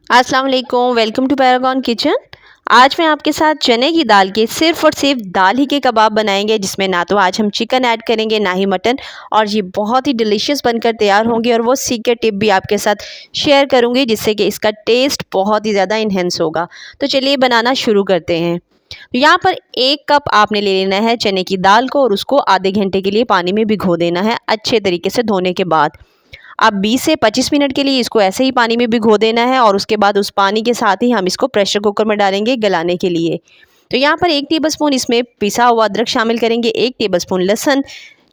अस्सलाम वालेकुम, welcome to Paragon kitchen. आज मैं आपके साथ चने की दाल के सिर्फ और सिर्फ दाल ही के कबाब बनाएंगे, जिसमें ना तो आज हम चिकन ऐड करेंगे ना ही मटन, और ये बहुत ही डिलीशियस बनकर तैयार होंगे। और वो सीक्रेट टिप भी आपके साथ शेयर करूंगी, जिससे कि इसका टेस्ट बहुत ही ज़्यादा इन्हेंस होगा। तो चलिए बनाना शुरू करते हैं। तो यहाँ पर 1 कप आपने ले लेना है चने की दाल को, और उसको आधे घंटे के लिए पानी में भिगो देना है अच्छे तरीके से धोने के बाद। अब 20 से 25 मिनट के लिए इसको ऐसे ही पानी में भिगो देना है, और उसके बाद उस पानी के साथ ही हम इसको प्रेशर कुकर में डालेंगे गलाने के लिए। तो यहाँ पर 1 टेबलस्पून इसमें पिसा हुआ अदरक शामिल करेंगे, 1 टेबलस्पून लहसुन,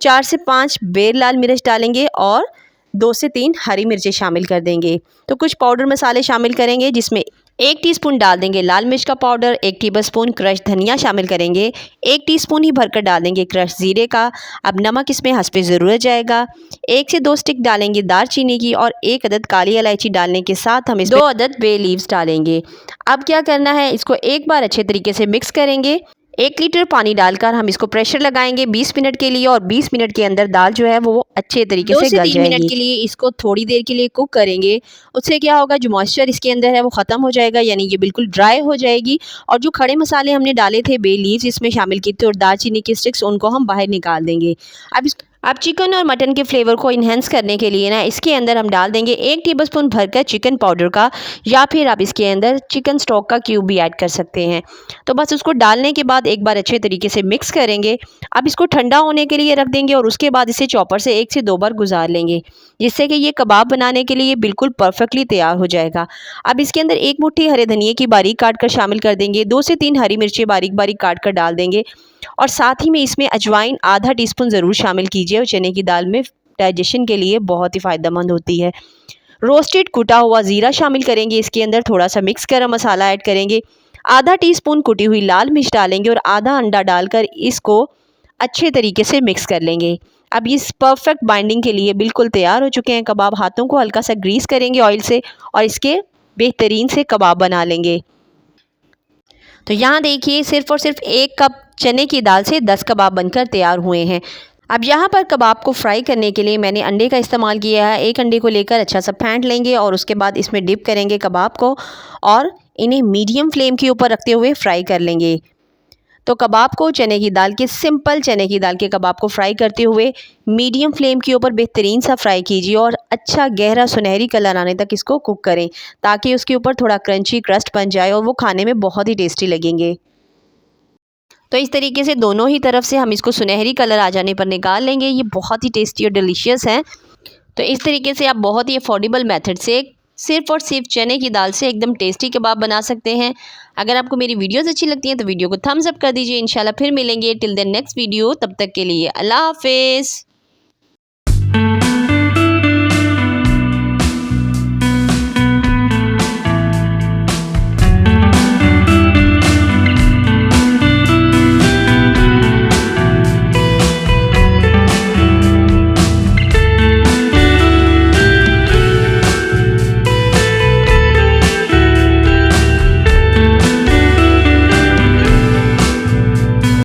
4 से 5 बेर लाल मिर्च डालेंगे, और 2 से 3 हरी मिर्चें शामिल कर देंगे। तो कुछ पाउडर मसाले शामिल करेंगे, जिसमें 1 टीस्पून डाल देंगे लाल मिर्च का पाउडर, 1 टेबलस्पून क्रश धनिया शामिल करेंगे, 1 टीस्पून ही भरकर डाल देंगे क्रश जीरे का। अब नमक इसमें हस्बे ज़रूरत जाएगा। 1 से 2 स्टिक डालेंगे दालचीनी की, और 1 अदद काली इलायची डालने के साथ हम इसमें 2 अदद बे लीव्स डालेंगे। अब क्या करना है, इसको एक बार अच्छे तरीके से मिक्स करेंगे। 1 लीटर पानी डालकर हम इसको प्रेशर लगाएंगे 20 मिनट के लिए, और 20 मिनट के अंदर दाल जो है वो अच्छे तरीके से गल जाएगी। 2 से 3 मिनट के लिए इसको थोड़ी देर के लिए कुक करेंगे। उससे क्या होगा, जो मॉइस्चर इसके अंदर है वो ख़त्म हो जाएगा, यानी ये बिल्कुल ड्राई हो जाएगी। और जो खड़े मसाले हमने डाले थे, बे लीव्स इसमें शामिल किए थे और दालचीनी की स्टिक्स, उनको हम बाहर निकाल देंगे। अब चिकन और मटन के फ्लेवर को इन्हेंस करने के लिए ना, इसके अंदर हम डाल देंगे 1 टेबलस्पून भरकर चिकन पाउडर का, या फिर आप इसके अंदर चिकन स्टॉक का क्यूब भी ऐड कर सकते हैं। तो बस उसको डालने के बाद एक बार अच्छे तरीके से मिक्स करेंगे। अब इसको ठंडा होने के लिए रख देंगे, और उसके बाद इसे चॉपर से 1 से 2 बार गुजार लेंगे, जिससे कि ये कबाब बनाने के लिए बिल्कुल परफेक्टली तैयार हो जाएगा। अब इसके अंदर 1 मुट्ठी हरे धनिए की बारीक काट कर शामिल कर देंगे, 2 से 3 हरी मिर्चें बारीक बारीक काट कर डाल देंगे, और साथ ही में इसमें अजवाइन आधा टीस्पून ज़रूर शामिल कीजिए, और चने की दाल में डाइजेशन के लिए बहुत ही फ़ायदेमंद होती है। रोस्टेड कुटा हुआ ज़ीरा शामिल करेंगे, इसके अंदर थोड़ा सा मिक्स गरम मसाला ऐड करेंगे, आधा टीस्पून कुटी हुई लाल मिर्च डालेंगे, और आधा अंडा डालकर इसको अच्छे तरीके से मिक्स कर लेंगे। अब इस परफेक्ट बाइंडिंग के लिए बिल्कुल तैयार हो चुके हैं कबाब। हाथों को हल्का सा ग्रीस करेंगे ऑयल से, और इसके बेहतरीन से कबाब बना लेंगे। तो यहाँ देखिए, सिर्फ और सिर्फ 1 कप चने की दाल से 10 कबाब बनकर तैयार हुए हैं। अब यहाँ पर कबाब को फ्राई करने के लिए मैंने अंडे का इस्तेमाल किया है। 1 अंडे को लेकर अच्छा सा फेंट लेंगे, और उसके बाद इसमें डिप करेंगे कबाब को, और इन्हें मीडियम फ्लेम के ऊपर रखते हुए फ्राई कर लेंगे। तो कबाब को सिंपल चने की दाल के कबाब को फ्राई करते हुए मीडियम फ्लेम के ऊपर बेहतरीन सा फ्राई कीजिए, और अच्छा गहरा सुनहरी कलर आने तक इसको कुक करें, ताकि उसके ऊपर थोड़ा क्रंची क्रस्ट बन जाए और वो खाने में बहुत ही टेस्टी लगेंगे। तो इस तरीके से दोनों ही तरफ से हम इसको सुनहरी कलर आ जाने पर निकाल लेंगे। ये बहुत ही टेस्टी और डिलीशियस है। तो इस तरीके से आप बहुत ही अफोर्डेबल मेथड से सिर्फ और सिर्फ चने की दाल से एकदम टेस्टी कबाब बना सकते हैं। अगर आपको मेरी वीडियोस अच्छी लगती हैं तो वीडियो को थम्स अप कर दीजिए। इंशाल्लाह फिर मिलेंगे। टिल देन नेक्स्ट वीडियो, तब तक के लिए अल्लाह हाफिज़।